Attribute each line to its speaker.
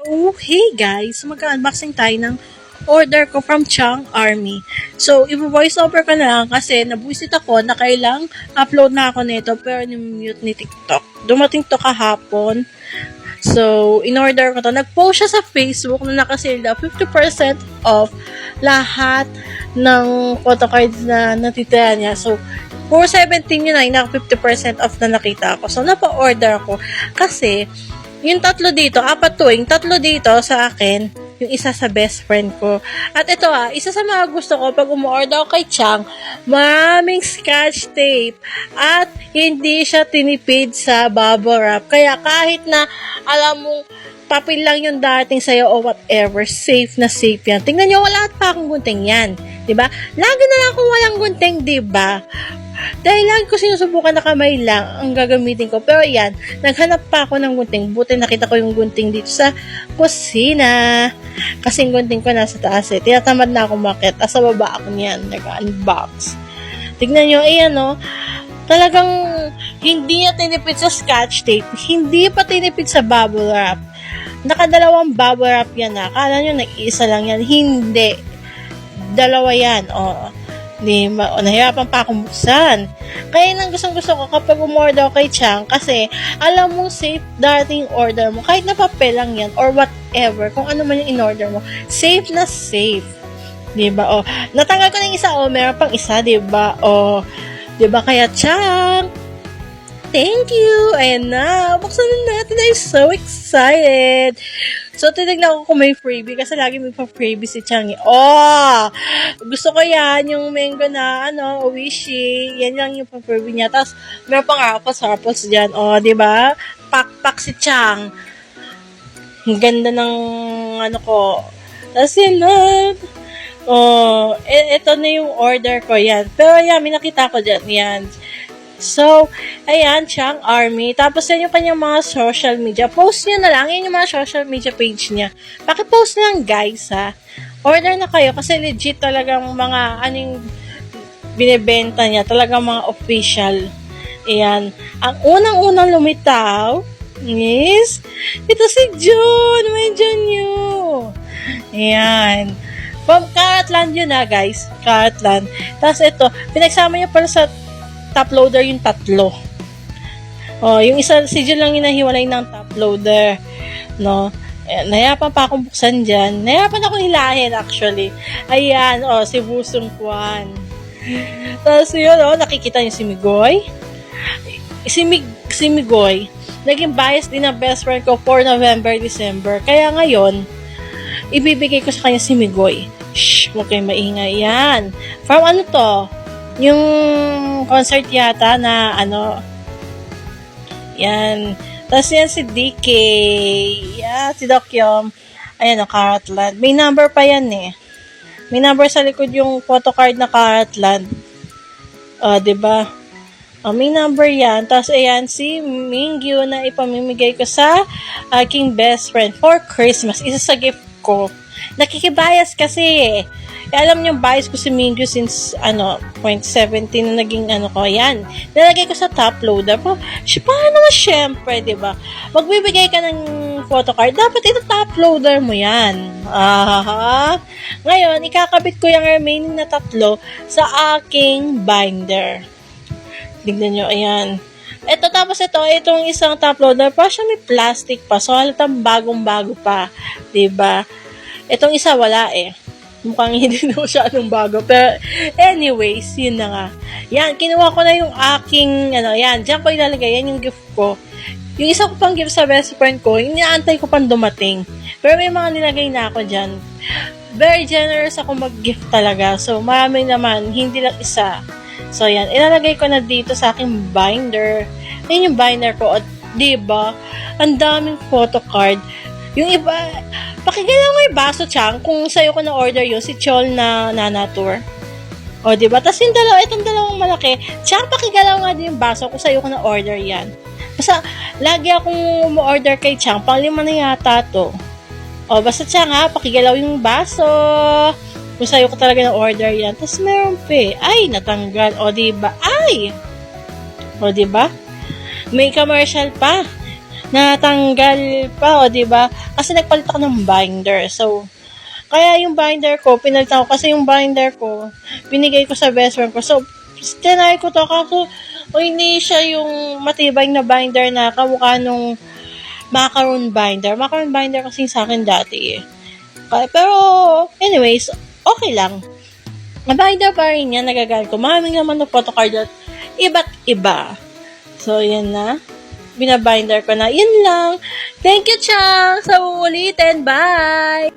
Speaker 1: Oh, hey guys! Mag-unboxing tayo ng order ko from Chang Army. So, i-voice over ko na lang kasi nabuisit ako na kailang upload na ako nito pero ni-mute ni TikTok. Dumating to kahapon. So, in-order ko to. Nag-post siya sa Facebook na nakasale daw 50% off lahat ng photocards na natitira niya. So, 417 yun ay naka 50% off na nakita ko. So, napa-order ako kasi yung tatlo dito, apat to, yung tatlo dito sa akin, yung isa sa best friend ko. At ito isa sa mga gusto ko pag umu-order ako kay Chang, maraming scotch tape at hindi siya tinipid sa bubble wrap. Kaya kahit na alam mong papel lang yung dating sa'yo o whatever, safe na safe yan. Tingnan nyo, wala pa akong gunting yan. Diba? Lagi na lang kung walang gunting, diba? Dahil lagi ko sinusubukan na kamay lang ang gagamitin ko. Pero yan, naghanap pa ako ng gunting. Buti nakita ko yung gunting dito sa kusina. Kasi yung gunting ko nasa taas eh. Tinatamad na ako makit. Asa baba ako niyan. Nag-unbox. Tignan nyo, ayan talagang hindi niya tinipid sa scotch tape. Hindi pa tinipid sa bubble wrap. Nakadalawang bubble wrap yan na. Akala nyo nag-iisa lang yan. Hindi. Dalawa yan. Nahirapan pa akong buksan. Kaya nang gusto ko kapag umorder kay Chang kasi alam mo safe dating order mo. Kahit na papel lang yan or whatever, kung ano man yung in-order mo, safe na safe. Diba? Natanggal ko na yung isa. Meron pang isa, diba? Diba? Kaya Chang, thank you! Ayan na, buksan na natin. I'm so excited! So, tinignan ko kung may freebie kasi lagi may pa-freebie si Changi. Gusto ko yan, yung mango na, Oishi. Yan lang yung pa-freebie niya. Tapos, meron pang apples dyan. Diba? Pak si Chang. Ang ganda ng, ko. Tapos, yan lang. Ito na yung order ko, yan. Pero, yan, may nakita ko dyan. Yan. So, ayan, Chang Army. Tapos, yan yung kanyang mga social media. Post nyo na lang. Yan yung mga social media page niya. Pakipost lang, guys, ha. Order na kayo kasi legit talagang mga, yung binibenta niya. Talagang mga official. Ayan. Ang unang-unang lumitaw is, ito si June. May June you. Ayan. From Caratland yun, guys. Caratland. Tapos, ito, pinagsama niya pala sa top loader yung tatlo. Yung isa, si Jun lang yung nahiwalay ng top loader. Nahiyapan pa akong buksan dyan. Nahiyapan ako hilahin, actually. Ayan, si Busong Kwan. Tapos yun, nakikita niyo si Migoy. Si Migoy, naging bias din ang best friend ko for November, December. Kaya ngayon, ibibigay ko sa kanya si Migoy. Shh, huwag kayong maingay. Yan. From to? Yung concert yata na yan. Tapos yan si DK. Yeah, si Dokyom. Ayan, Caratland. May number pa yan eh. May number sa likod yung photocard na Caratland. Diba? May number yan. Tapos ayan, si Mingyu na ipamimigay ko sa aking best friend for Christmas. Isa sa gift ko. Nakikibias kasi eh. Alam niyo, bias ko si Mingyu since, 0.17 na naging ko, yan. Nalagay ko sa top loader. Paano naman syempre, diba? Magbibigay ka ng photocard, dapat ito top loader mo yan. Ngayon, ikakabit ko yung remaining na tatlo sa aking binder. Tignan nyo, ayan. Itong isang top loader, pa siya may plastic pa. So, halatang bagong-bago pa. Diba? Itong isa, wala eh. Mukhang hindi na siya anong bago. Pero, anyways, yun na nga. Yan, kinuha ko na yung aking, yan, dyan ko ilalagay. Yan yung gift ko. Yung isa ko pang gift sa best friend ko, yung inaantay ko pang dumating. Pero may mga nilagay na ako dyan. Very generous ako mag-gift talaga. So, marami naman, hindi lang isa. So, yan, ilalagay ko na dito sa aking binder. Yan yung binder ko. At, diba, ang daming photocard. Yung iba, pakigalaw mo yung baso, Chang, kung sa'yo ko na-order yun, si Chol na Nana Tour. Diba? Tapos yung itong dalawang malaki, Chang, pakigalaw nga din yung baso kung sa'yo ko na-order yan. Basta, lagi akong umu-order kay Chang, pang-5 na yata to. Basta Chang, pakigalaw yung baso, kung sa'yo ko talaga na-order yan. Tapos meron pa ay, natanggal. Diba? Diba? May commercial pa. natanggal pa, o, diba? Kasi nagpalit ako ng binder. So, kaya yung binder ko, pinalitan ko. Kasi yung binder ko, binigay ko sa best friend ko. So, tinry ko to. Kako, hindi siya yung matibay na binder na kamukha nung macaron binder. Macaron binder kasi sa akin dati eh. Pero, anyways, okay lang. Binder pa rin yan, nagagamit ko. Maraming naman ng photocard at iba't iba. So, yan na. Binabinder ko na. Yun lang. Thank you, Chang! Sa uulitin. Bye!